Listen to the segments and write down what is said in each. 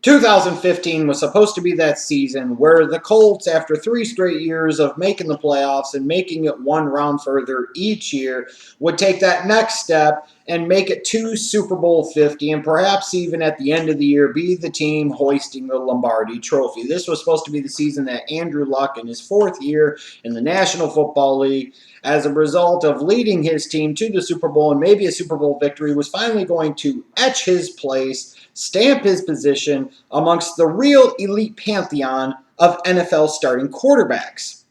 2015 was supposed to be that season where the Colts, after 3 straight years of making the playoffs and making it one round further each year, would take that next step and make it to Super Bowl 50 and perhaps even at the end of the year be the team hoisting the Lombardi Trophy. This was supposed to be the season that Andrew Luck, in his 4th year in the National Football League, as a result of leading his team to the Super Bowl and maybe a Super Bowl victory, was finally going to etch his place, stamp his position amongst the real elite pantheon of NFL starting quarterbacks.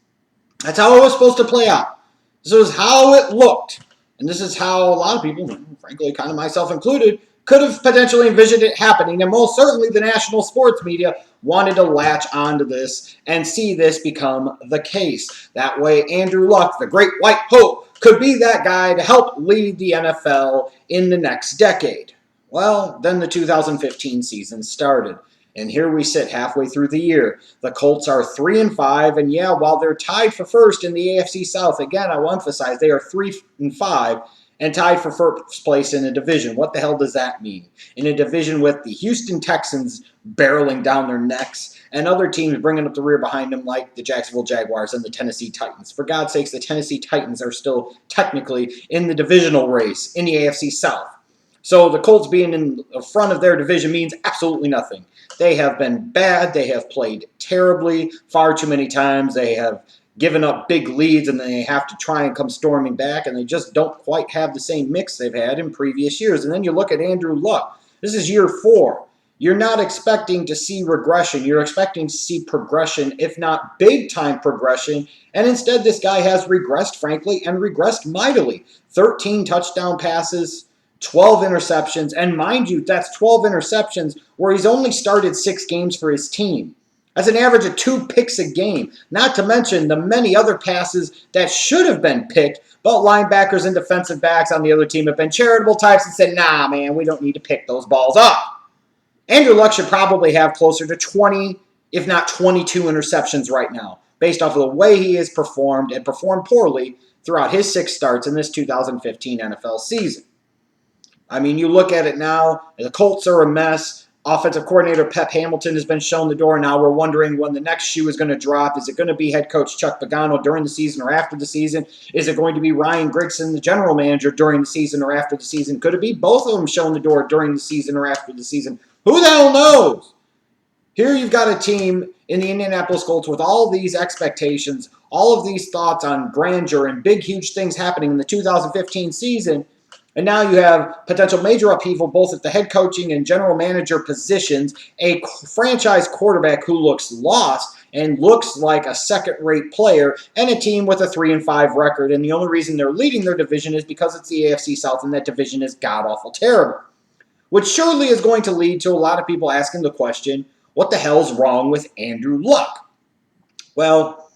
That's how it was supposed to play out. This was how it looked. And this is how a lot of people, frankly, kind of myself included, could have potentially envisioned it happening. And most certainly the national sports media wanted to latch onto this and see this become the case. That way, Andrew Luck, the great white hope, could be that guy to help lead the NFL in the next decade. Well, then the 2015 season started. And here we sit halfway through the year. The Colts are 3-5, and yeah, while they're tied for first in the AFC South, again, I will emphasize they are 3-5 and tied for first place in a division. What the hell does that mean? In a division with the Houston Texans barreling down their necks and other teams bringing up the rear behind them like the Jacksonville Jaguars and the Tennessee Titans. For God's sakes, the Tennessee Titans are still technically in the divisional race in the AFC South. So the Colts being in the front of their division means absolutely nothing. They have been bad. They have played terribly far too many times. They have given up big leads, and then they have to try and come storming back, and they just don't quite have the same mix they've had in previous years. And then you look at Andrew Luck. This is year 4. You're not expecting to see regression. You're expecting to see progression, if not big-time progression. And instead, this guy has regressed, frankly, and regressed mightily. 13 touchdown passes, 12 interceptions, and mind you, that's 12 interceptions where he's only started 6 games for his team. That's an average of 2 picks a game, not to mention the many other passes that should have been picked, but linebackers and defensive backs on the other team have been charitable types and said, nah, man, we don't need to pick those balls up. Andrew Luck should probably have closer to 20, if not 22 interceptions right now, based off of the way he has performed and performed poorly throughout his 6 starts in this 2015 NFL season. I mean, you look at it now, the Colts are a mess. Offensive coordinator Pep Hamilton has been shown the door. Now we're wondering when the next shoe is going to drop. Is it going to be head coach Chuck Pagano during the season or after the season? Is it going to be Ryan Grigson, the general manager, during the season or after the season? Could it be both of them shown the door during the season or after the season? Who the hell knows? Here you've got a team in the Indianapolis Colts with all these expectations, all of these thoughts on grandeur and big, huge things happening in the 2015 season. And now you have potential major upheaval both at the head coaching and general manager positions, a franchise quarterback who looks lost and looks like a second-rate player, and a team with a 3-5 record. And the only reason they're leading their division is because it's the AFC South, and that division is god-awful terrible. Which surely is going to lead to a lot of people asking the question, what the hell's wrong with Andrew Luck? Well,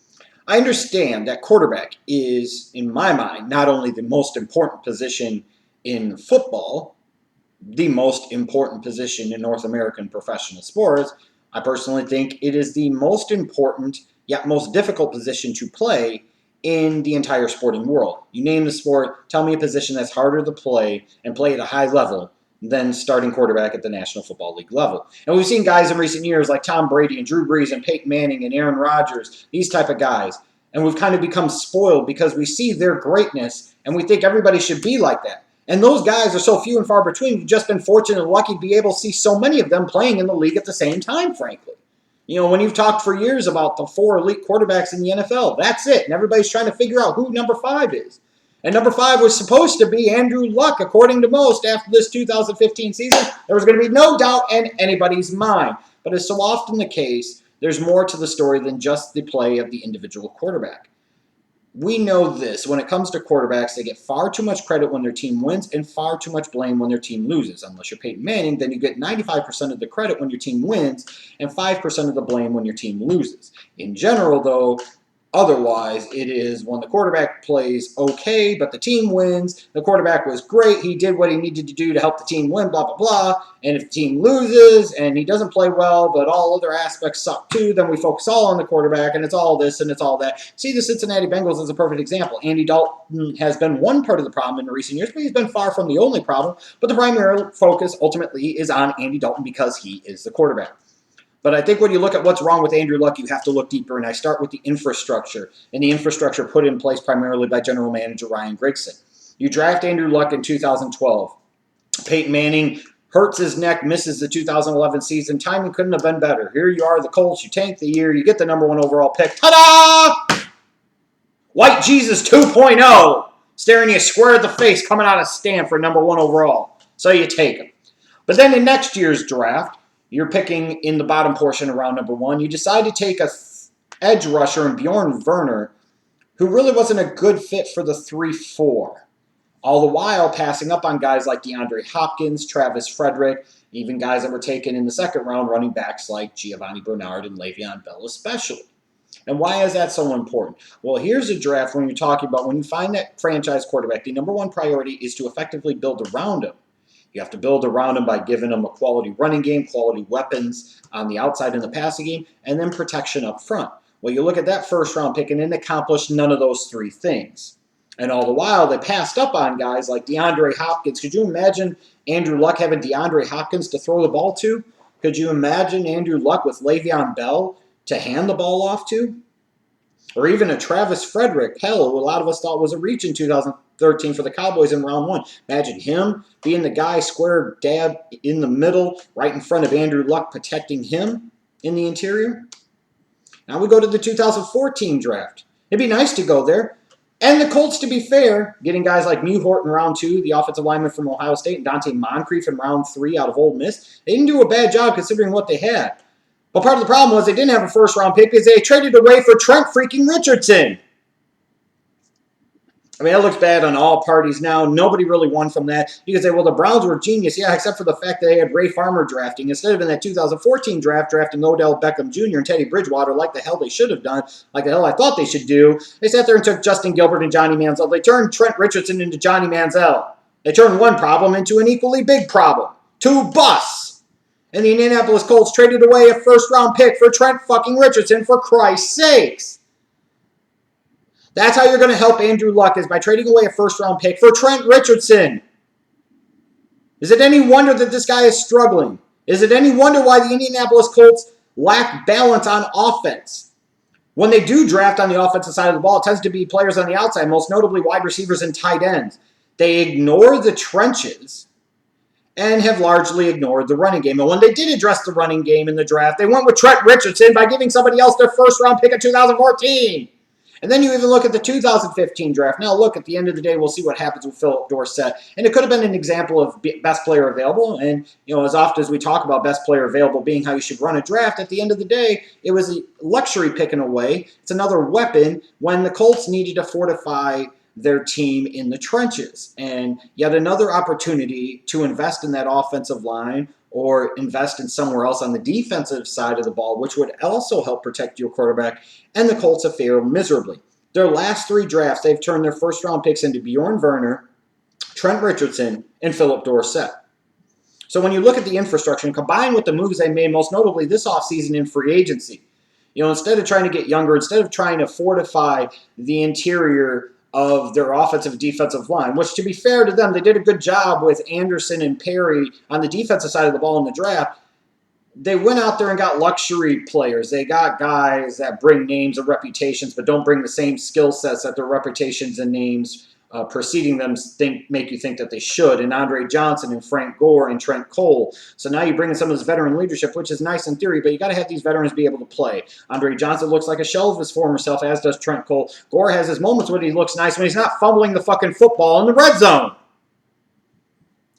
I understand that quarterback is, in my mind, not only the most important position in football, the most important position in North American professional sports. I personally think it is the most important, yet most difficult position to play in the entire sporting world. You name the sport, tell me a position that's harder to play and play at a high level than starting quarterback at the National Football League level. And we've seen guys in recent years like Tom Brady and Drew Brees and Peyton Manning and Aaron Rodgers, these type of guys. And we've kind of become spoiled because we see their greatness and we think everybody should be like that. And those guys are so few and far between. We've just been fortunate and lucky to be able to see so many of them playing in the league at the same time, frankly. You know, when you've talked for years about the 4 elite quarterbacks in the NFL, that's it. And everybody's trying to figure out who number 5 is. And number 5 was supposed to be Andrew Luck, according to most, after this 2015 season. There was going to be no doubt in anybody's mind. But as so often the case, there's more to the story than just the play of the individual quarterback. We know this. When it comes to quarterbacks, they get far too much credit when their team wins and far too much blame when their team loses. Unless you're Peyton Manning, then you get 95% of the credit when your team wins and 5% of the blame when your team loses. In general, though, Otherwise, it is when the quarterback plays okay, but the team wins. The quarterback was great. He did what he needed to do to help the team win, blah, blah, blah. And if the team loses and he doesn't play well, but all other aspects suck too, then we focus all on the quarterback, and it's all this and it's all that. See, the Cincinnati Bengals is a perfect example. Andy Dalton has been one part of the problem in recent years, but he's been far from the only problem. But the primary focus ultimately is on Andy Dalton because he is the quarterback. But I think when you look at what's wrong with Andrew Luck, you have to look deeper, and I start with the infrastructure, and the infrastructure put in place primarily by general manager Ryan Grigson. You draft Andrew Luck in 2012. Peyton Manning hurts his neck, misses the 2011 season. Timing couldn't have been better. Here you are, the Colts. You tank the year. You get the #1 overall pick. Ta-da! White Jesus 2.0 staring you square at the face coming out of Stanford, #1 overall. So you take him. But then in next year's draft, you're picking in the bottom portion around #1. You decide to take a edge rusher in Bjorn Werner, who really wasn't a good fit for the 3-4. All the while passing up on guys like DeAndre Hopkins, Travis Frederick, even guys that were taken in the second round, running backs like Giovanni Bernard and Le'Veon Bell especially. And why is that so important? Well, here's a draft when you're talking about when you find that franchise quarterback, the #1 priority is to effectively build around him. You have to build around him by giving him a quality running game, quality weapons on the outside in the passing game, and then protection up front. Well, you look at that first-round pick, and it accomplished none of those three things. And all the while, they passed up on guys like DeAndre Hopkins. Could you imagine Andrew Luck having DeAndre Hopkins to throw the ball to? Could you imagine Andrew Luck with Le'Veon Bell to hand the ball off to? Or even a Travis Frederick, hell, who a lot of us thought was a reach in 2013 for the Cowboys in round 1. Imagine him being the guy square dab in the middle, right in front of Andrew Luck, protecting him in the interior. Now we go to the 2014 draft. It'd be nice to go there. And the Colts, to be fair, getting guys like Mewhort in round 2, the offensive lineman from Ohio State, and Dante Moncrief in round 3 out of Ole Miss, they didn't do a bad job considering what they had. But part of the problem was they didn't have a first-round pick because they traded away for Trent freaking Richardson. I mean, that looks bad on all parties now. Nobody really won from that. You can say, well, the Browns were genius. Yeah, except for the fact that they had Ray Farmer drafting. Instead of in that 2014 draft drafting Odell Beckham Jr. and Teddy Bridgewater like the hell they should have done, like the hell I thought they should do, they sat there and took Justin Gilbert and Johnny Manziel. They turned Trent Richardson into Johnny Manziel. They turned one problem into an equally big problem. 2 busts. And the Indianapolis Colts traded away a first-round pick for Trent fucking Richardson, for Christ's sakes. That's how you're going to help Andrew Luck, is by trading away a first-round pick for Trent Richardson. Is it any wonder that this guy is struggling? Is it any wonder why the Indianapolis Colts lack balance on offense? When they do draft on the offensive side of the ball, it tends to be players on the outside, most notably wide receivers and tight ends. They ignore the trenches and have largely ignored the running game. And when they did address the running game in the draft, they went with Trent Richardson by giving somebody else their first-round pick in 2014. And then you even look at the 2015 draft. Now, look, at the end of the day, we'll see what happens with Philip Dorsett. And it could have been an example of best player available. And, as often as we talk about best player available being how you should run a draft, at the end of the day, it was a luxury pick in a way. It's another weapon when the Colts needed to fortify their team in the trenches. And yet another opportunity to invest in that offensive line or invest in somewhere else on the defensive side of the ball, which would also help protect your quarterback. And the Colts have failed miserably. Their last 3 drafts, they've turned their first-round picks into Bjorn Werner, Trent Richardson, and Philip Dorsett. So when you look at the infrastructure and combine with the moves they made, most notably this offseason in free agency, instead of trying to get younger, instead of trying to fortify the interior of their offensive defensive line, which, to be fair to them, they did a good job with Anderson and Perry on the defensive side of the ball in the draft. They went out there and got luxury players. They got guys that bring names and reputations but don't bring the same skill sets that their reputations and names preceding them make you think that they should, and Andre Johnson and Frank Gore and Trent Cole. So now you bring in some of this veteran leadership, which is nice in theory, but you got to have these veterans be able to play. Andre Johnson looks like a shell of his former self, as does Trent Cole. Gore has his moments when he looks nice when he's not fumbling the fucking football in the red zone.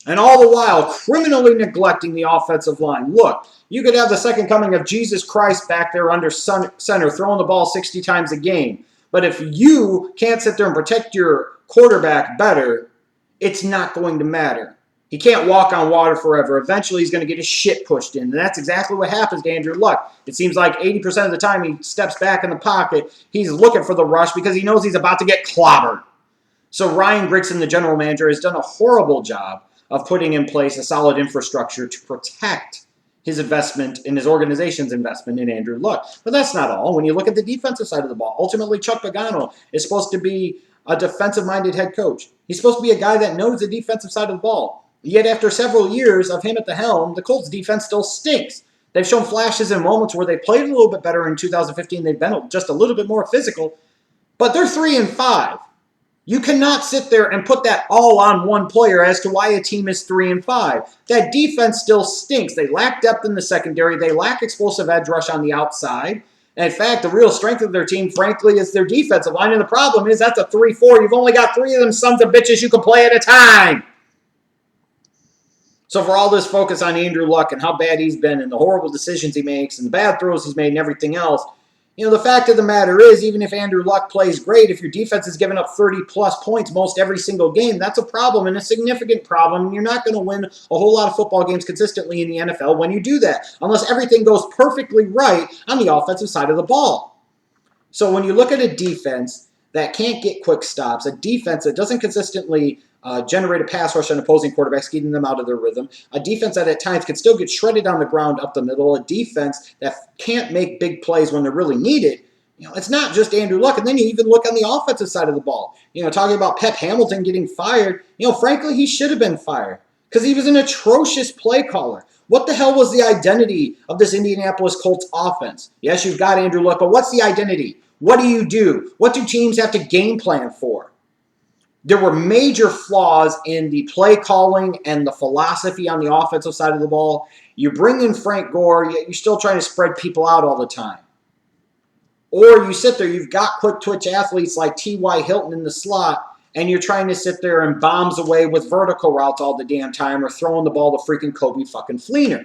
And all the while, criminally neglecting the offensive line. Look, you could have the second coming of Jesus Christ back there under center, throwing the ball 60 times a game. But if you can't sit there and protect your quarterback better, it's not going to matter. He can't walk on water forever. Eventually, he's going to get his shit pushed in. And that's exactly what happens to Andrew Luck. It seems like 80% of the time he steps back in the pocket, he's looking for the rush because he knows he's about to get clobbered. So Ryan Grigson, the general manager, has done a horrible job of putting in place a solid infrastructure to protect his investment in his organization's investment in Andrew Luck. But that's not all. When you look at the defensive side of the ball, ultimately Chuck Pagano is supposed to be a defensive-minded head coach. He's supposed to be a guy that knows the defensive side of the ball. Yet after several years of him at the helm, the Colts defense still stinks. They've shown flashes and moments where they played a little bit better in 2015. They've been just a little bit more physical. But they're 3-5. You cannot sit there and put that all on one player as to why a team is 3-5. That defense still stinks. They lack depth in the secondary. They lack explosive edge rush on the outside. And in fact, the real strength of their team, frankly, is their defensive line. And the problem is that's a 3-4. You've only got 3 of them sons of bitches you can play at a time. So for all this focus on Andrew Luck and how bad he's been and the horrible decisions he makes and the bad throws he's made and everything else, the fact of the matter is, even if Andrew Luck plays great, if your defense is giving up 30-plus points most every single game, that's a problem and a significant problem, and you're not going to win a whole lot of football games consistently in the NFL when you do that, unless everything goes perfectly right on the offensive side of the ball. So when you look at a defense that can't get quick stops, a defense that doesn't consistently generate a pass rush on opposing quarterbacks, getting them out of their rhythm, a defense that at times can still get shredded on the ground up the middle, a defense that can't make big plays when they're really needed, it's not just Andrew Luck. And then you even look on the offensive side of the ball. Talking about Pep Hamilton getting fired, frankly, he should have been fired because he was an atrocious play caller. What the hell was the identity of this Indianapolis Colts offense? Yes, you've got Andrew Luck, but what's the identity? What do you do? What do teams have to game plan for? There were major flaws in the play calling and the philosophy on the offensive side of the ball. You bring in Frank Gore, yet you're still trying to spread people out all the time. Or you sit there, you've got quick twitch athletes like T.Y. Hilton in the slot, and you're trying to sit there and bombs away with vertical routes all the damn time or throwing the ball to freaking Kobe fucking Fleener.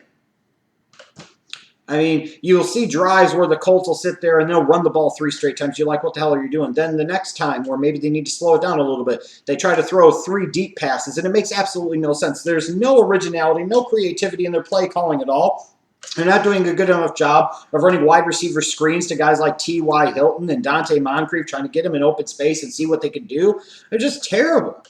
I mean, you'll see drives where the Colts will sit there and they'll run the ball 3 straight times. You're like, what the hell are you doing? Then the next time, where maybe they need to slow it down a little bit, they try to throw 3 deep passes, and it makes absolutely no sense. There's no originality, no creativity in their play calling at all. They're not doing a good enough job of running wide receiver screens to guys like T.Y. Hilton and Dante Moncrief, trying to get them in open space and see what they can do. They're just terrible.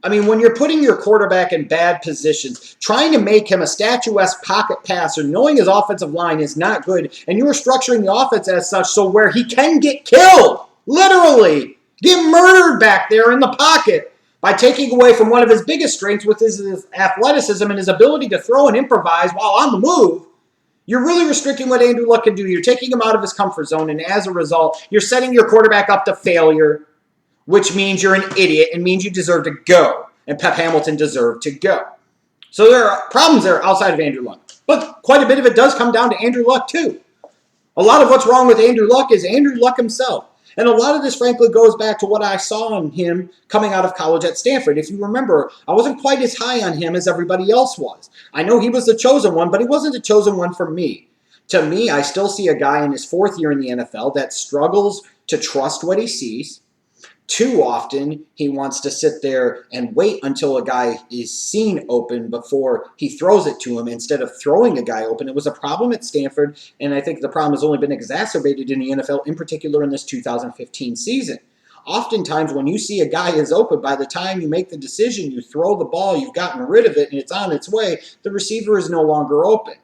I mean, when you're putting your quarterback in bad positions, trying to make him a statuesque pocket passer, knowing his offensive line is not good, and you are structuring the offense as such so where he can get killed, literally, get murdered back there in the pocket by taking away from one of his biggest strengths with his athleticism and his ability to throw and improvise while on the move. You're really restricting what Andrew Luck can do. You're taking him out of his comfort zone, and as a result, you're setting your quarterback up to failure, which means you're an idiot and means you deserve to go. And Pep Hamilton deserved to go. So there are problems there outside of Andrew Luck. But quite a bit of it does come down to Andrew Luck, too. A lot of what's wrong with Andrew Luck is Andrew Luck himself. And a lot of this, frankly, goes back to what I saw in him coming out of college at Stanford. If you remember, I wasn't quite as high on him as everybody else was. I know he was the chosen one, but he wasn't the chosen one for me. To me, I still see a guy in his 4th year in the NFL that struggles to trust what he sees. Too often, he wants to sit there and wait until a guy is seen open before he throws it to him instead of throwing a guy open. It was a problem at Stanford, and I think the problem has only been exacerbated in the NFL, in particular in this 2015 season. Oftentimes, when you see a guy is open, by the time you make the decision, you throw the ball, you've gotten rid of it, and it's on its way, the receiver is no longer open.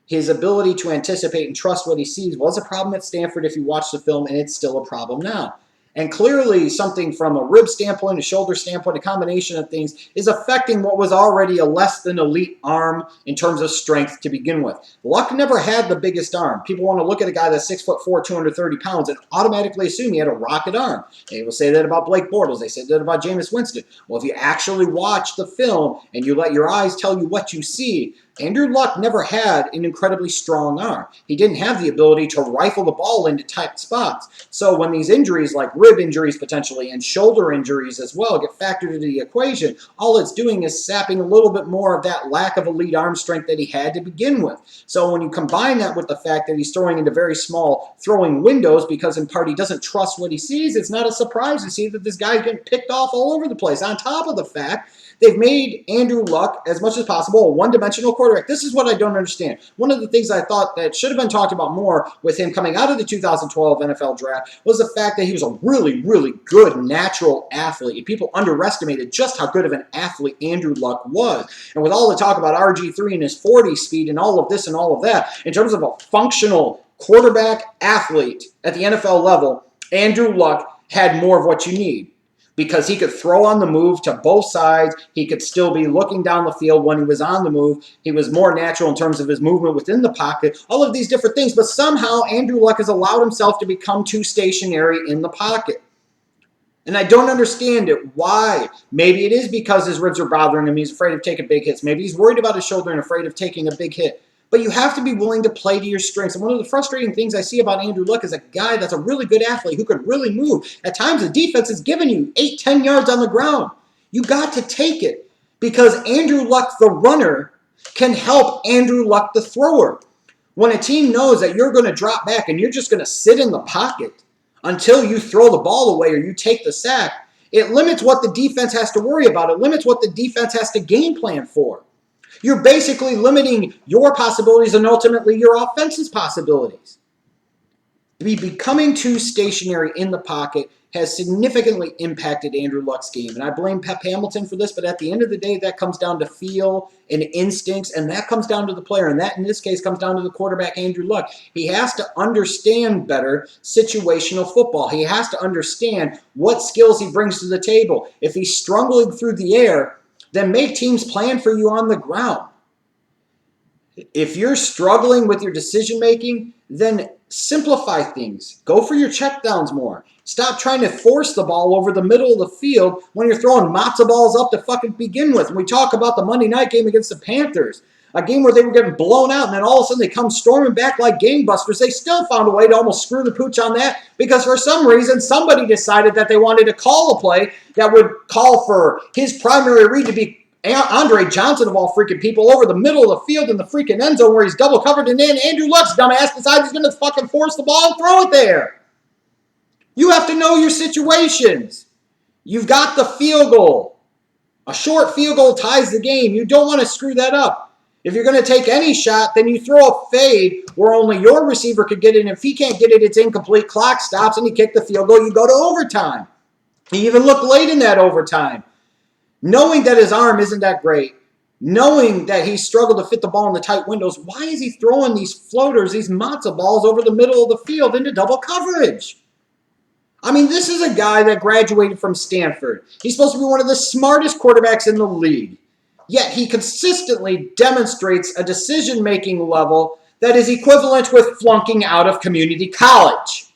His ability to anticipate and trust what he sees was a problem at Stanford if you watch the film, and it's still a problem now. And clearly something from a rib standpoint, a shoulder standpoint, a combination of things is affecting what was already a less than elite arm in terms of strength to begin with. Luck never had the biggest arm. People want to look at a guy that's 6'4", 230 pounds and automatically assume he had a rocket arm. They will say that about Blake Bortles. They say that about Jameis Winston. Well, if you actually watch the film and you let your eyes tell you what you see, Andrew Luck never had an incredibly strong arm. He didn't have the ability to rifle the ball into tight spots. So when these injuries, like rib injuries potentially and shoulder injuries as well, get factored into the equation, all it's doing is sapping a little bit more of that lack of elite arm strength that he had to begin with. So when you combine that with the fact that he's throwing into very small throwing windows because in part he doesn't trust what he sees, it's not a surprise to see that this guy's getting picked off all over the place. On top of the fact they've made Andrew Luck, as much as possible, a one-dimensional quarterback. This is what I don't understand. One of the things I thought that should have been talked about more with him coming out of the 2012 NFL draft was the fact that he was a really, really good natural athlete. People underestimated just how good of an athlete Andrew Luck was. And with all the talk about RG3 and his 40 speed and all of this and all of that, in terms of a functional quarterback athlete at the NFL level, Andrew Luck had more of what you need, because he could throw on the move to both sides. He could still be looking down the field when he was on the move. He was more natural in terms of his movement within the pocket, all of these different things. But somehow Andrew Luck has allowed himself to become too stationary in the pocket. And I don't understand it. Why? Maybe it is because his ribs are bothering him. He's afraid of taking big hits. Maybe he's worried about his shoulder and afraid of taking a big hit. But you have to be willing to play to your strengths. And one of the frustrating things I see about Andrew Luck is a guy that's a really good athlete who could really move. At times, the defense is giving you 8-10 yards on the ground. You got to take it, because Andrew Luck, the runner, can help Andrew Luck, the thrower. When a team knows that you're going to drop back and you're just going to sit in the pocket until you throw the ball away or you take the sack, it limits what the defense has to worry about. It limits what the defense has to game plan for. You're basically limiting your possibilities and ultimately your offense's possibilities. Becoming too stationary in the pocket has significantly impacted Andrew Luck's game. And I blame Pep Hamilton for this, but at the end of the day, that comes down to feel and instincts, and that comes down to the player. And that, in this case, comes down to the quarterback, Andrew Luck. He has to understand better situational football. He has to understand what skills he brings to the table. If he's struggling through the air, then make teams plan for you on the ground. If you're struggling with your decision-making, then simplify things. Go for your checkdowns more. Stop trying to force the ball over the middle of the field when you're throwing matzo balls up to fucking begin with. And we talk about the Monday night game against the Panthers, a game where they were getting blown out, and then all of a sudden they come storming back like gangbusters. They still found a way to almost screw the pooch on that, because for some reason somebody decided that they wanted to call a play that would call for his primary read to be Andre Johnson, of all freaking people, over the middle of the field in the freaking end zone where he's double covered, and then Andrew Luck's dumbass decides he's going to fucking force the ball and throw it there. You have to know your situations. You've got the field goal. A short field goal ties the game. You don't want to screw that up. If you're going to take any shot, then you throw a fade where only your receiver could get it. And if he can't get it, it's incomplete. Clock stops, and you kick the field goal. You go to overtime. You even look late in that overtime. Knowing that his arm isn't that great, knowing that he struggled to fit the ball in the tight windows, why is he throwing these floaters, these matzo balls over the middle of the field into double coverage? I mean, this is a guy that graduated from Stanford. He's supposed to be one of the smartest quarterbacks in the league. Yet he consistently demonstrates a decision-making level that is equivalent with flunking out of community college.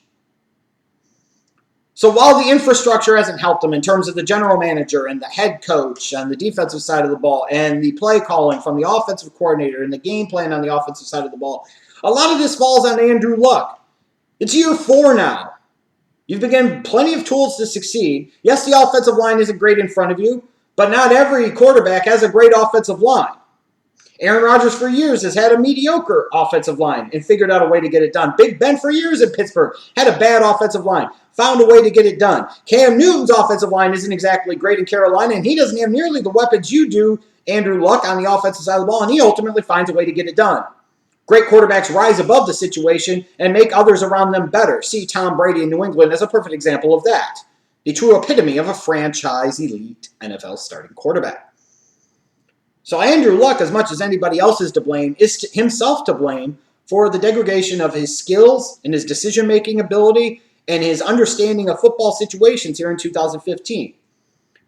So while the infrastructure hasn't helped him in terms of the general manager and the head coach on the defensive side of the ball and the play calling from the offensive coordinator and the game plan on the offensive side of the ball, a lot of this falls on Andrew Luck. It's year 4 now. You've been given plenty of tools to succeed. Yes, the offensive line isn't great in front of you, but not every quarterback has a great offensive line. Aaron Rodgers for years has had a mediocre offensive line and figured out a way to get it done. Big Ben for years in Pittsburgh had a bad offensive line, found a way to get it done. Cam Newton's offensive line isn't exactly great in Carolina, and he doesn't have nearly the weapons you do, Andrew Luck, on the offensive side of the ball, and he ultimately finds a way to get it done. Great quarterbacks rise above the situation and make others around them better. See Tom Brady in New England as a perfect example of that. The true epitome of a franchise elite NFL starting quarterback. So Andrew Luck, as much as anybody else is to blame, is himself to blame for the degradation of his skills and his decision-making ability and his understanding of football situations here in 2015.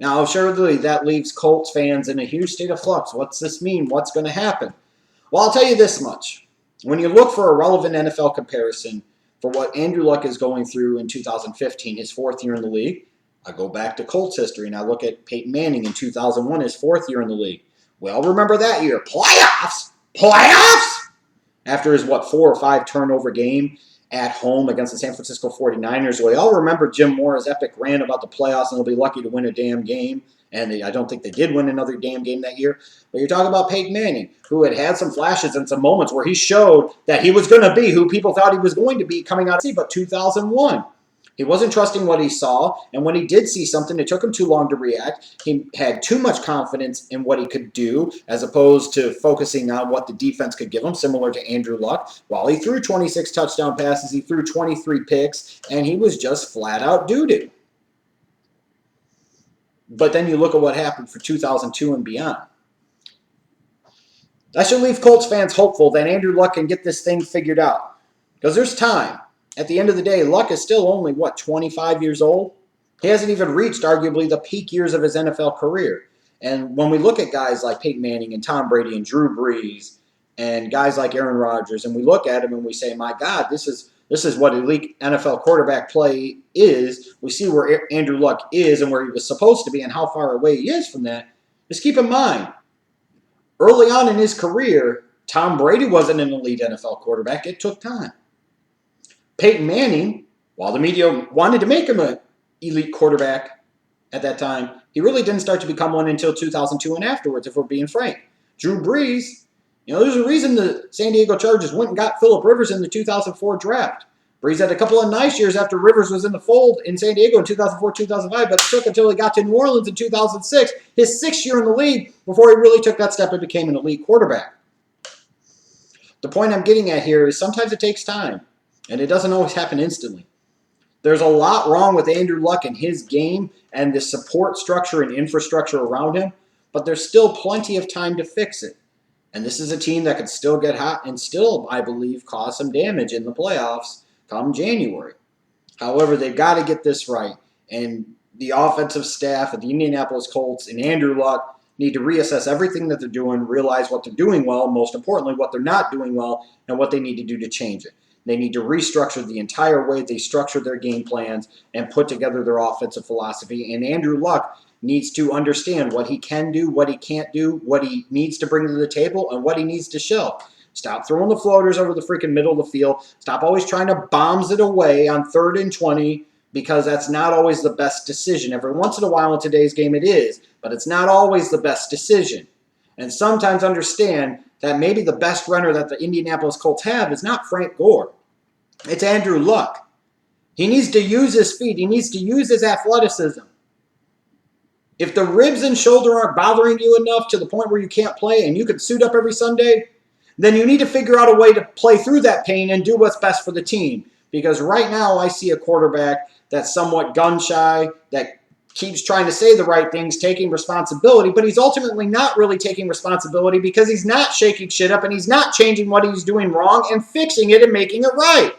Now, surely that leaves Colts fans in a huge state of flux. What's this mean? What's going to happen? Well, I'll tell you this much. When you look for a relevant NFL comparison for what Andrew Luck is going through in 2015, his 4th year in the league, I go back to Colts history and I look at Peyton Manning in 2001, his 4th year in the league. Well, remember that year. Playoffs! playoffs after his, 4 or 5 turnover game at home against the San Francisco 49ers. We all remember Jim Mora's epic rant about the playoffs, and they'll be lucky to win a damn game. And I don't think they did win another damn game that year. But you're talking about Peyton Manning, who had some flashes and some moments where he showed that he was going to be who people thought he was going to be coming out of but 2001. He wasn't trusting what he saw, and when he did see something, it took him too long to react. He had too much confidence in what he could do, as opposed to focusing on what the defense could give him, similar to Andrew Luck. While he threw 26 touchdown passes, he threw 23 picks, and he was just flat out doo-doo. But then you look at what happened for 2002 and beyond. That should leave Colts fans hopeful that Andrew Luck can get this thing figured out, because there's time. At the end of the day, Luck is still only, 25 years old? He hasn't even reached, arguably, the peak years of his NFL career. And when we look at guys like Peyton Manning and Tom Brady and Drew Brees and guys like Aaron Rodgers, and we look at him and we say, my God, this is what elite NFL quarterback play is. We see where Andrew Luck is and where he was supposed to be and how far away he is from that. Just keep in mind, early on in his career, Tom Brady wasn't an elite NFL quarterback. It took time. Peyton Manning, while the media wanted to make him an elite quarterback at that time, he really didn't start to become one until 2002 and afterwards, if we're being frank. Drew Brees, there's a reason the San Diego Chargers went and got Phillip Rivers in the 2004 draft. Brees had a couple of nice years after Rivers was in the fold in San Diego in 2004, 2005, but it took until he got to New Orleans in 2006, his 6th year in the league, before he really took that step and became an elite quarterback. The point I'm getting at here is sometimes it takes time. And it doesn't always happen instantly. There's a lot wrong with Andrew Luck and his game and the support structure and infrastructure around him, but there's still plenty of time to fix it. And this is a team that could still get hot and still, I believe, cause some damage in the playoffs come January. However, they've got to get this right. And the offensive staff at the Indianapolis Colts and Andrew Luck need to reassess everything that they're doing, realize what they're doing well, most importantly, what they're not doing well, and what they need to do to change it. They need to restructure the entire way they structure their game plans and put together their offensive philosophy. And Andrew Luck needs to understand what he can do, what he can't do, what he needs to bring to the table, and what he needs to show. Stop throwing the floaters over the freaking middle of the field. Stop always trying to bombs it away on 3rd and 20, because that's not always the best decision. Every once in a while in today's game it is, but it's not always the best decision. And sometimes understand that maybe the best runner that the Indianapolis Colts have is not Frank Gore. It's Andrew Luck. He needs to use his feet. He needs to use his athleticism. If the ribs and shoulder aren't bothering you enough to the point where you can't play and you can suit up every Sunday, then you need to figure out a way to play through that pain and do what's best for the team. Because right now I see a quarterback that's somewhat gun-shy, that keeps trying to say the right things, taking responsibility, but he's ultimately not really taking responsibility because he's not shaking shit up and he's not changing what he's doing wrong and fixing it and making it right.